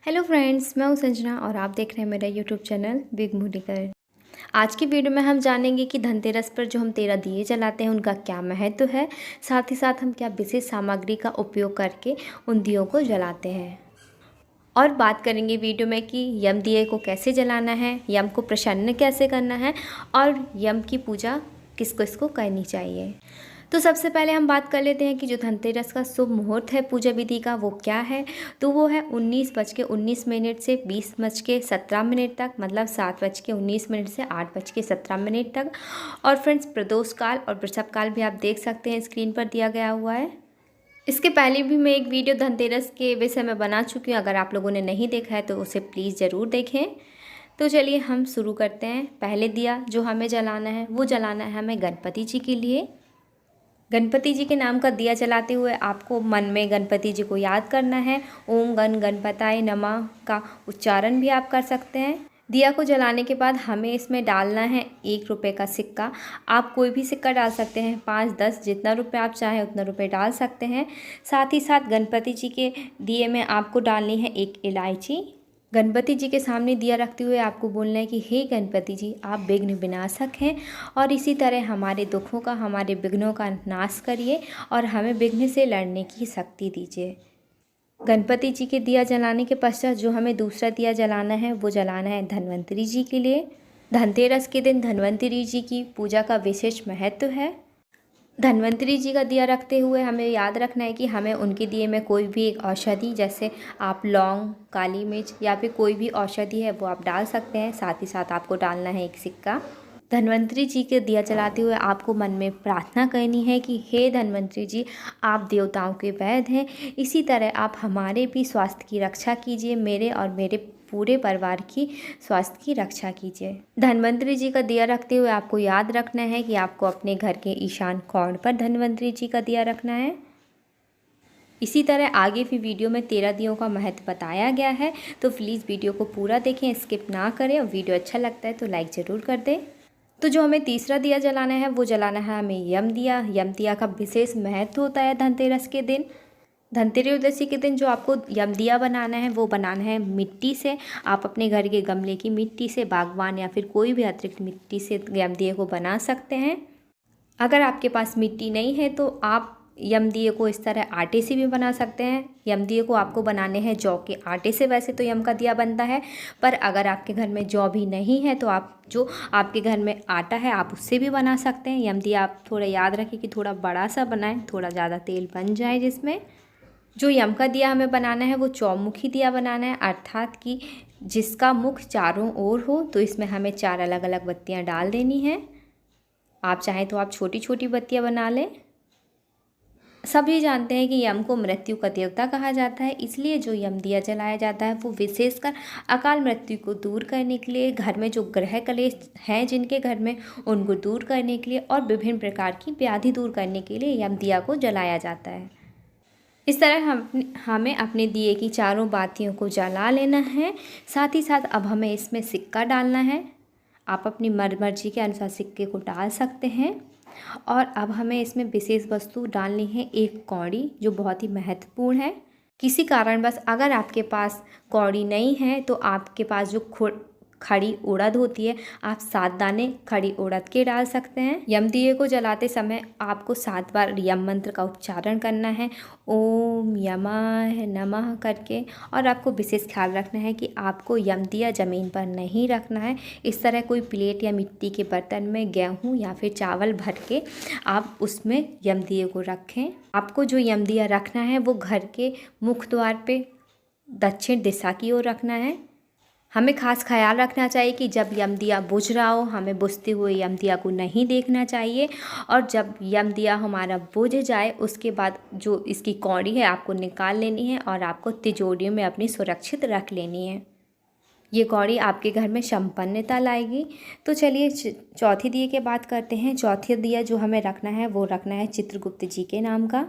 Hello friends, मैं हूं संजना और आप देख रहे हैं मेरा यूट्यूब चैनल बिग मूलीकर। आज की वीडियो में हम जानेंगे कि धनतेरस पर जो हम 13 दिए जलाते हैं उनका क्या महत्व है। साथ ही साथ हम क्या विशेष सामग्री का उपयोग करके उन दियों को जलाते हैं। और बात करेंगे वीडियो में कि यम दिए को कैसे जलाना है, यम को प्रसन्न कैसे करना है और यम की पूजा किस किसको करनी चाहिए। तो सबसे पहले हम बात कर लेते हैं कि जो धनतेरस का शुभ मुहूर्त है पूजा विधि का वो क्या है। तो वो है 19:19 से 20:17 तक, मतलब 7:19 से 8:17 तक। और फ्रेंड्स, प्रदोष काल और वृषभ काल भी आप देख सकते हैं, स्क्रीन पर दिया गया हुआ है। इसके पहले भी मैं एक वीडियो धनतेरस के विषय में बना चुकी हूँ, अगर आप लोगों ने नहीं देखा है तो उसे प्लीज़ ज़रूर देखें। तो चलिए हम शुरू करते हैं। पहले दिया जो हमें जलाना है वो जलाना है हमें गणपति जी के लिए। गणपति जी के नाम का दिया जलाते हुए आपको मन में गणपति जी को याद करना है। ओम गण गणपताय नमः का उच्चारण भी आप कर सकते हैं। दिया को जलाने के बाद हमें इसमें डालना है 1 रुपये का सिक्का। आप कोई भी सिक्का डाल सकते हैं, 5, 10, जितना रुपये आप चाहें उतना रुपये डाल सकते हैं। साथ ही साथ गणपति जी के दिए में आपको डालनी है 1 इलायची। गणपति जी के सामने दिया रखते हुए आपको बोलना है कि हे गणपति जी, आप विघ्न विनाशक हैं और इसी तरह हमारे दुखों का, हमारे विघ्नों का नाश करिए और हमें विघ्न से लड़ने की शक्ति दीजिए। गणपति जी के दिया जलाने के पश्चात जो हमें दूसरा दिया जलाना है वो जलाना है धन्वंतरि जी के लिए। धनतेरस के दिन धन्वंतरि जी की पूजा का विशेष महत्व है। धन्वंतरि जी का दिया रखते हुए हमें याद रखना है कि हमें उनके दिए में कोई भी एक औषधि, जैसे आप लौंग, काली मिर्च या फिर कोई भी औषधि है वो आप डाल सकते हैं। साथ ही साथ आपको डालना है 1 सिक्का। धन्वंतरि जी के दिया जलाते हुए आपको मन में प्रार्थना करनी है कि हे धन्वंतरि जी, आप देवताओं के वैद्य हैं, इसी तरह आप हमारे भी स्वास्थ्य की रक्षा कीजिए, मेरे और मेरे पूरे परिवार की स्वास्थ्य की रक्षा कीजिए। धन्वंतरि जी का दिया रखते हुए आपको याद रखना है कि आपको अपने घर के ईशान कोण पर धन्वंतरि जी का दिया रखना है। इसी तरह आगे भी वीडियो में 13 दियों का महत्व बताया गया है, तो प्लीज़ वीडियो को पूरा देखें, स्किप ना करें। और वीडियो अच्छा लगता है तो लाइक ज़रूर कर दें। तो जो हमें तीसरा दिया जलाना है वो जलाना है हमें यम दिया। यम दिया का विशेष महत्व होता है धनतेरस के दिन। धनतेरस के दिन जो आपको यम दिया बनाना है वो बनाना है मिट्टी से। आप अपने घर के गमले की मिट्टी से, बागवान या फिर कोई भी अतिरिक्त मिट्टी से यम दिए को बना सकते हैं। अगर आपके पास मिट्टी नहीं है तो आप यम दिए को इस तरह आटे से भी बना सकते हैं। यम दिए को आपको बनाने हैं जौ के आटे से। वैसे तो यम का दिया बनता है, पर अगर आपके घर में जौ भी नहीं है तो आप जो आपके घर में आटा है आप उससे भी बना सकते हैं। यम दिया आप थोड़ा याद रखें कि थोड़ा बड़ा सा बनाएं, थोड़ा ज़्यादा तेल बन जाए जिसमें। जो यम का दिया हमें बनाना है वो चौमुखी दिया बनाना है, अर्थात कि जिसका मुख चारों ओर हो। तो इसमें हमें 4 अलग अलग बत्तियाँ डाल देनी हैं। आप चाहें तो आप छोटी छोटी बत्तियाँ बना लें। सभी जानते हैं कि यम को मृत्यु का देवता कहा जाता है, इसलिए जो यम दिया जलाया जाता है वो विशेषकर अकाल मृत्यु को दूर करने के लिए, घर में जो ग्रह कलेश हैं जिनके घर में, उनको दूर करने के लिए और विभिन्न प्रकार की व्याधि दूर करने के लिए यम दिया को जलाया जाता है। इस तरह हमें अपने दिए की चारों बातियों को जला लेना है। साथ ही साथ अब हमें इसमें सिक्का डालना है। आप अपनी मर्जी के अनुसार सिक्के को डाल सकते हैं। और अब हमें इसमें विशेष वस्तु डालनी है 1 कौड़ी, जो बहुत ही महत्वपूर्ण है। किसी कारणवश अगर आपके पास कौड़ी नहीं है तो आपके पास जो खड़ी उड़द होती है, आप 7 दाने खड़ी उड़द के डाल सकते हैं। यम दिए को जलाते समय आपको 7 बार यम मंत्र का उच्चारण करना है, ओम यमाय नमः करके। और आपको विशेष ख्याल रखना है कि आपको यम दिया ज़मीन पर नहीं रखना है। इस तरह कोई प्लेट या मिट्टी के बर्तन में गेहूँ या फिर चावल भर के आप उसमें यम दिए को रखें। आपको जो यम दिया रखना है वो घर के मुख्य द्वार पे दक्षिण दिशा की ओर रखना है। हमें खास ख्याल रखना चाहिए कि जब यम दिया बुझ रहा हो, हमें बुझते हुए यम दिया को नहीं देखना चाहिए। और जब यम दिया हमारा बुझ जाए उसके बाद जो इसकी कौड़ी है आपको निकाल लेनी है और आपको तिजोरी में अपनी सुरक्षित रख लेनी है। ये कौड़ी आपके घर में संपन्नता लाएगी। तो चलिए चौथी दिए की बात करते हैं। चौथी दिया जो हमें रखना है वो रखना है चित्रगुप्त जी के नाम का।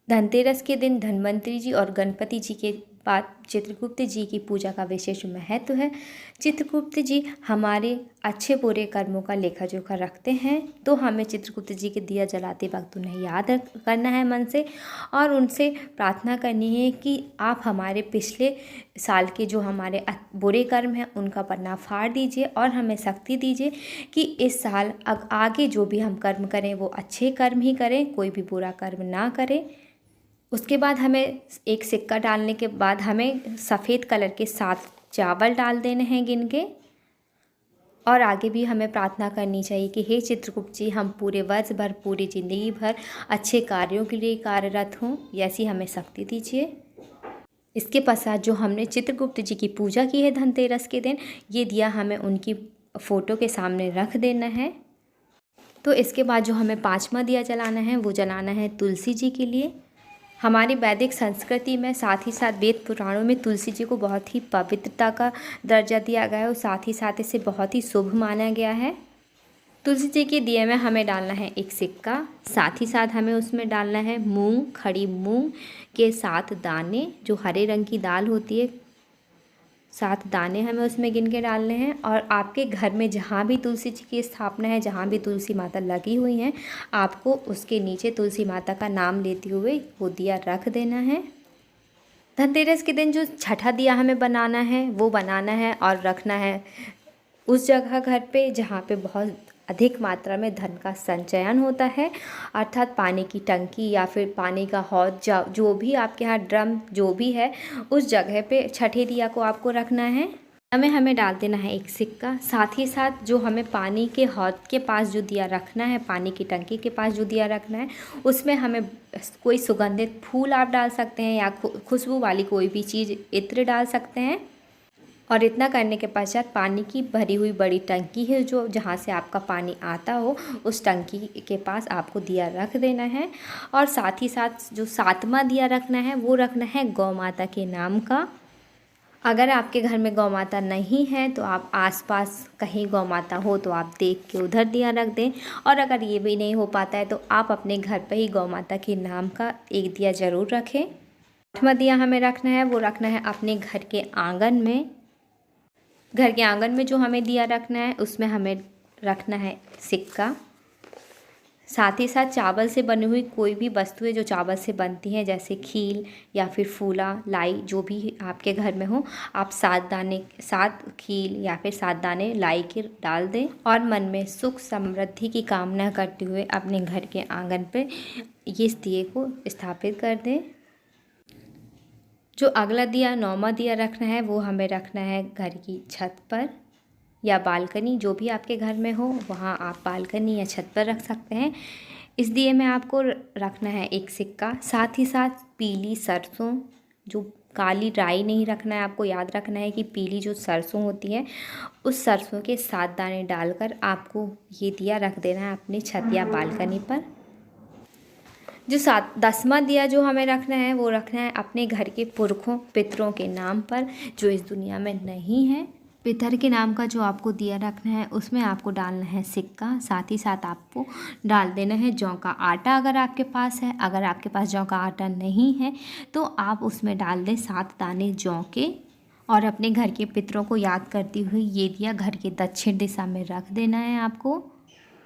धनतेरस के दिन धन्वंतरि जी और गणपति जी के बाद चित्रगुप्त जी की पूजा का विशेष महत्व है। चित्रगुप्त जी हमारे अच्छे बुरे कर्मों का लेखा जोखा रखते हैं, तो हमें चित्रगुप्त जी के दिया जलाते वक्त उन्हें याद करना है मन से, और उनसे प्रार्थना करनी है कि आप हमारे पिछले साल के जो हमारे बुरे कर्म हैं उनका पन्ना फाड़ दीजिए और हमें शक्ति दीजिए कि इस साल आगे जो भी हम कर्म करें वो अच्छे कर्म ही करें, कोई भी बुरा कर्म ना करें। उसके बाद हमें एक सिक्का डालने के बाद हमें सफ़ेद कलर के 7 चावल डाल देने हैं गिन के, और आगे भी हमें प्रार्थना करनी चाहिए कि हे चित्रगुप्त जी, हम पूरे वर्ष भर, पूरी ज़िंदगी भर अच्छे कार्यों के लिए कार्यरत हों, ऐसी हमें शक्ति दीजिए। इसके पश्चात जो हमने चित्रगुप्त जी की पूजा की है धनतेरस के दिन, ये दिया हमें उनकी फ़ोटो के सामने रख देना है। तो इसके बाद जो हमें 5वां दिया जलाना है वो जलाना है तुलसी जी के लिए। हमारी वैदिक संस्कृति में, साथ ही साथ वेद पुराणों में तुलसी जी को बहुत ही पवित्रता का दर्जा दिया गया है और साथ ही साथ इसे बहुत ही शुभ माना गया है। तुलसी जी के दिए में हमें डालना है एक सिक्का, साथ ही साथ हमें उसमें डालना है मूंग, खड़ी मूंग के 7 दाने, जो हरे रंग की दाल होती है, 7 दाने हमें उसमें गिन के डालने हैं। और आपके घर में जहाँ भी तुलसी जी की स्थापना है, जहाँ भी तुलसी माता लगी हुई हैं, आपको उसके नीचे तुलसी माता का नाम लेते हुए वो दिया रख देना है। धनतेरस के दिन जो छठा दिया हमें बनाना है वो बनाना है और रखना है उस जगह घर पे जहाँ पे बहुत अधिक मात्रा में धन का संचयन होता है, अर्थात पानी की टंकी या फिर पानी का हौद, जो भी आपके यहाँ ड्रम जो भी है, उस जगह पे छठे दिया को आपको रखना है। हमें डाल देना है एक सिक्का, साथ ही साथ जो हमें पानी के हौद के पास जो दिया रखना है, पानी की टंकी के पास जो दिया रखना है, उसमें हमें कोई सुगंधित फूल आप डाल सकते हैं या खुशबू वाली कोई भी चीज़, इत्र डाल सकते हैं। और इतना करने के पश्चात पानी की भरी हुई बड़ी टंकी है जो जहाँ से आपका पानी आता हो, उस टंकी के पास आपको दिया रख देना है। और साथ ही साथ जो 7वां दिया रखना है वो रखना है गौ माता के नाम का। अगर आपके घर में गौ माता नहीं है तो आप आसपास कहीं गौ माता हो तो आप देख के उधर दिया रख दें, और अगर ये भी नहीं हो पाता है तो आप अपने घर पर ही गौ माता के नाम का एक दिया ज़रूर रखें। 8वां दिया हमें रखना है वो रखना है अपने घर के आंगन में। घर के आंगन में जो हमें दिया रखना है उसमें हमें रखना है सिक्का, साथ ही साथ चावल से बनी हुई कोई भी वस्तुएं जो चावल से बनती हैं, जैसे खील या फिर फूला, लाई, जो भी आपके घर में हो, आप 7 खील या फिर 7 दाने लाई के डाल दें और मन में सुख समृद्धि की कामना करते हुए अपने घर के आंगन पर इस दिए को स्थापित कर दें। जो अगला दिया 9वां दिया रखना है वो हमें रखना है घर की छत पर या बालकनी, जो भी आपके घर में हो वहाँ आप बालकनी या छत पर रख सकते हैं। इस दिए में आपको रखना है एक सिक्का, साथ ही साथ पीली सरसों, जो काली राई नहीं रखना है, आपको याद रखना है कि पीली जो सरसों होती है उस सरसों के 7 दाने डालकर आपको ये दिया रख देना है अपनी छत या बालकनी पर। जो 10वां दिया जो हमें रखना है वो रखना है अपने घर के पुरखों पितरों के नाम पर, जो इस दुनिया में नहीं है। पितर के नाम का जो आपको दिया रखना है उसमें आपको डालना है सिक्का, साथ ही साथ आपको डाल देना है जौ का आटा अगर आपके पास है। अगर आपके पास जौ का आटा नहीं है तो आप उसमें डाल दें 7 दाने जौ के, और अपने घर के पितरों को याद करती हुई ये दिया घर के दक्षिण दिशा में रख देना है आपको।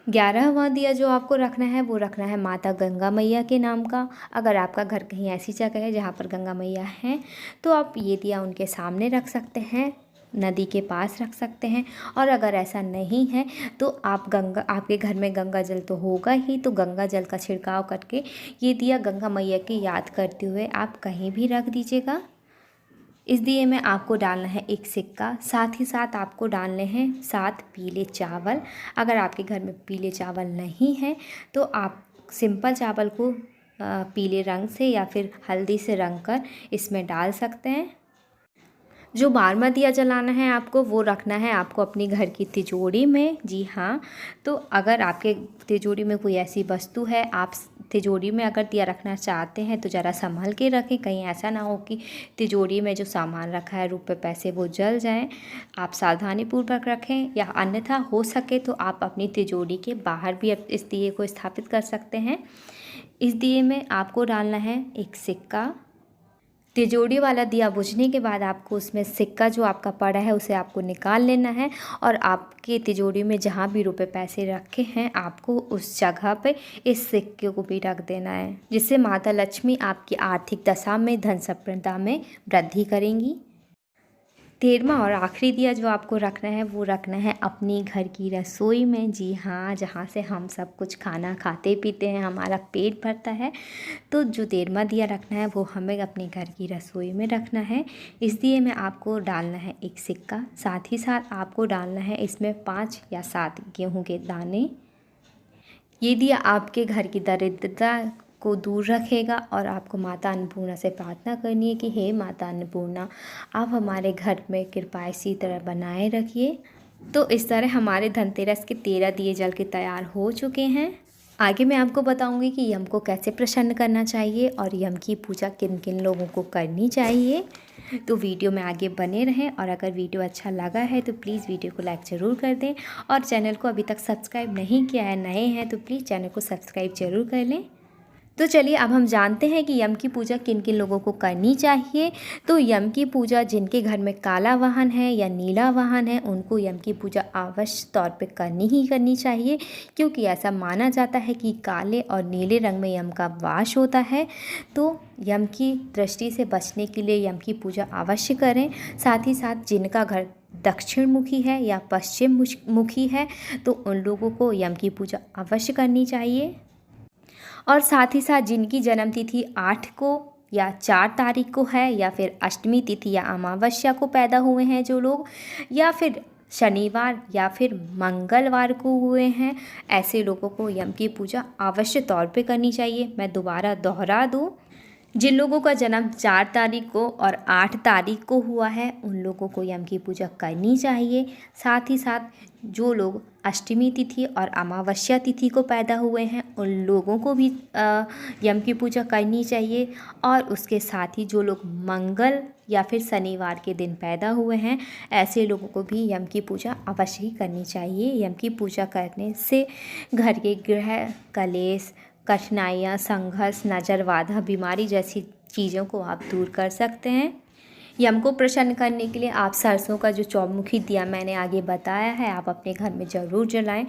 11वां दिया जो आपको रखना है वो रखना है माता गंगा मैया के नाम का। अगर आपका घर कहीं ऐसी जगह है जहाँ पर गंगा मैया हैं तो आप ये दिया उनके सामने रख सकते हैं, नदी के पास रख सकते हैं। और अगर ऐसा नहीं है तो आपके घर में गंगा जल तो होगा ही, तो गंगा जल का छिड़काव करके ये दिया गंगा मैया की याद करते हुए आप कहीं भी रख दीजिएगा। इस दिए में आपको डालना है एक सिक्का, साथ ही साथ आपको डालने हैं 7 पीले चावल। अगर आपके घर में पीले चावल नहीं हैं तो आप सिंपल चावल को पीले रंग से या फिर हल्दी से रंग कर इसमें डाल सकते हैं। जो 12वां दिया जलाना है आपको वो रखना है आपको अपनी घर की तिजोरी में। जी हाँ, तो अगर आपके तिजोरी में कोई ऐसी वस्तु है, आप तिजोरी में अगर दिया रखना चाहते हैं तो ज़रा संभल के रखें, कहीं ऐसा ना हो कि तिजोरी में जो सामान रखा है, रुपए पैसे, वो जल जाएं। आप सावधानीपूर्वक रखें, या अन्यथा हो सके तो आप अपनी तिजोरी के बाहर भी इस दिए को स्थापित कर सकते हैं। इस दिए में आपको डालना है एक सिक्का, तिजोरी वाला दिया बुझने के बाद आपको उसमें सिक्का जो आपका पड़ा है उसे आपको निकाल लेना है और आपके तिजोरी में जहाँ भी रुपए पैसे रखे हैं आपको उस जगह पे इस सिक्के को भी रख देना है, जिससे माता लक्ष्मी आपकी आर्थिक दशा में, धन संपदा में वृद्धि करेंगी। 13वां और आखिरी दिया जो आपको रखना है वो रखना है अपनी घर की रसोई में। जी हाँ, जहाँ से हम सब कुछ खाना खाते पीते हैं, हमारा पेट भरता है। तो जो 13वां दिया रखना है वो हमें अपने घर की रसोई में रखना है। इस दिए में आपको डालना है एक सिक्का, साथ ही साथ आपको डालना है इसमें 5 या 7 गेहूँ के दाने। ये दिया आपके घर की दरिद्रता को दूर रखेगा और आपको माता अन्नपूर्णा से प्रार्थना करनी है कि हे माता अन्नपूर्णा, आप हमारे घर में कृपा इसी तरह बनाए रखिए। तो इस तरह हमारे धनतेरस के 13 दिए जल के तैयार हो चुके हैं। आगे मैं आपको बताऊंगी कि यम को कैसे प्रसन्न करना चाहिए और यम की पूजा किन किन लोगों को करनी चाहिए। तो वीडियो में आगे बने रहें और अगर वीडियो अच्छा लगा है तो प्लीज़ वीडियो को लाइक ज़रूर कर दें और चैनल को अभी तक सब्सक्राइब नहीं किया है, नए हैं तो प्लीज़ चैनल को सब्सक्राइब ज़रूर कर लें। तो चलिए अब हम जानते हैं कि यम की पूजा किन किन लोगों को करनी चाहिए। तो यम की पूजा जिनके घर में काला वाहन है या नीला वाहन है उनको यम की पूजा अवश्य तौर पे करनी ही करनी चाहिए, क्योंकि ऐसा माना जाता है कि काले और नीले रंग में यम का वास होता है। तो यम की दृष्टि से बचने के लिए यम की पूजा अवश्य करें। साथ ही साथ जिनका घर दक्षिण मुखी है या पश्चिम मुखी है तो उन लोगों को यम की पूजा अवश्य करनी चाहिए। और साथ ही साथ जिनकी जन्म तिथि 8 को या 4 तारीख को है या फिर अष्टमी तिथि या अमावस्या को पैदा हुए हैं जो लोग, या फिर शनिवार या फिर मंगलवार को हुए हैं, ऐसे लोगों को यम की पूजा अवश्य तौर पे करनी चाहिए। मैं दोबारा दोहरा दूँ, जिन लोगों का जन्म 4 तारीख को और 8 तारीख को हुआ है उन लोगों को यम की पूजा करनी चाहिए। साथ ही साथ जो लोग अष्टमी तिथि और अमावस्या तिथि को पैदा हुए हैं उन लोगों को भी यम की पूजा करनी चाहिए। और उसके साथ ही जो लोग मंगल या फिर शनिवार के दिन पैदा हुए हैं ऐसे लोगों को भी यम की पूजा अवश्य ही करनी चाहिए। यम की पूजा करने से घर के गृह कलेश, कठिनाइयाँ, संघर्ष, नज़र बाधा, बीमारी जैसी चीज़ों को आप दूर कर सकते हैं। यम को प्रसन्न करने के लिए आप सरसों का जो चौमुखी दिया मैंने आगे बताया है आप अपने घर में ज़रूर जलाएं,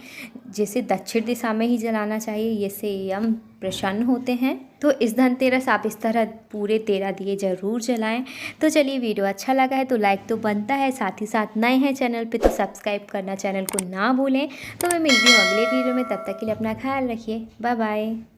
जिसे दक्षिण दिशा में ही जलाना चाहिए, इससे यम प्रसन्न होते हैं। तो इस धनतेरस आप इस तरह पूरे 13 दिए ज़रूर जलाएं। तो चलिए, वीडियो अच्छा लगा है तो लाइक तो बनता है, साथ ही साथ नए हैं चैनल पे तो सब्सक्राइब करना चैनल को ना भूलें। तो मैं मिलती हूँ अगले वीडियो में, तब तक के लिए अपना ख्याल रखिए। Bye bye.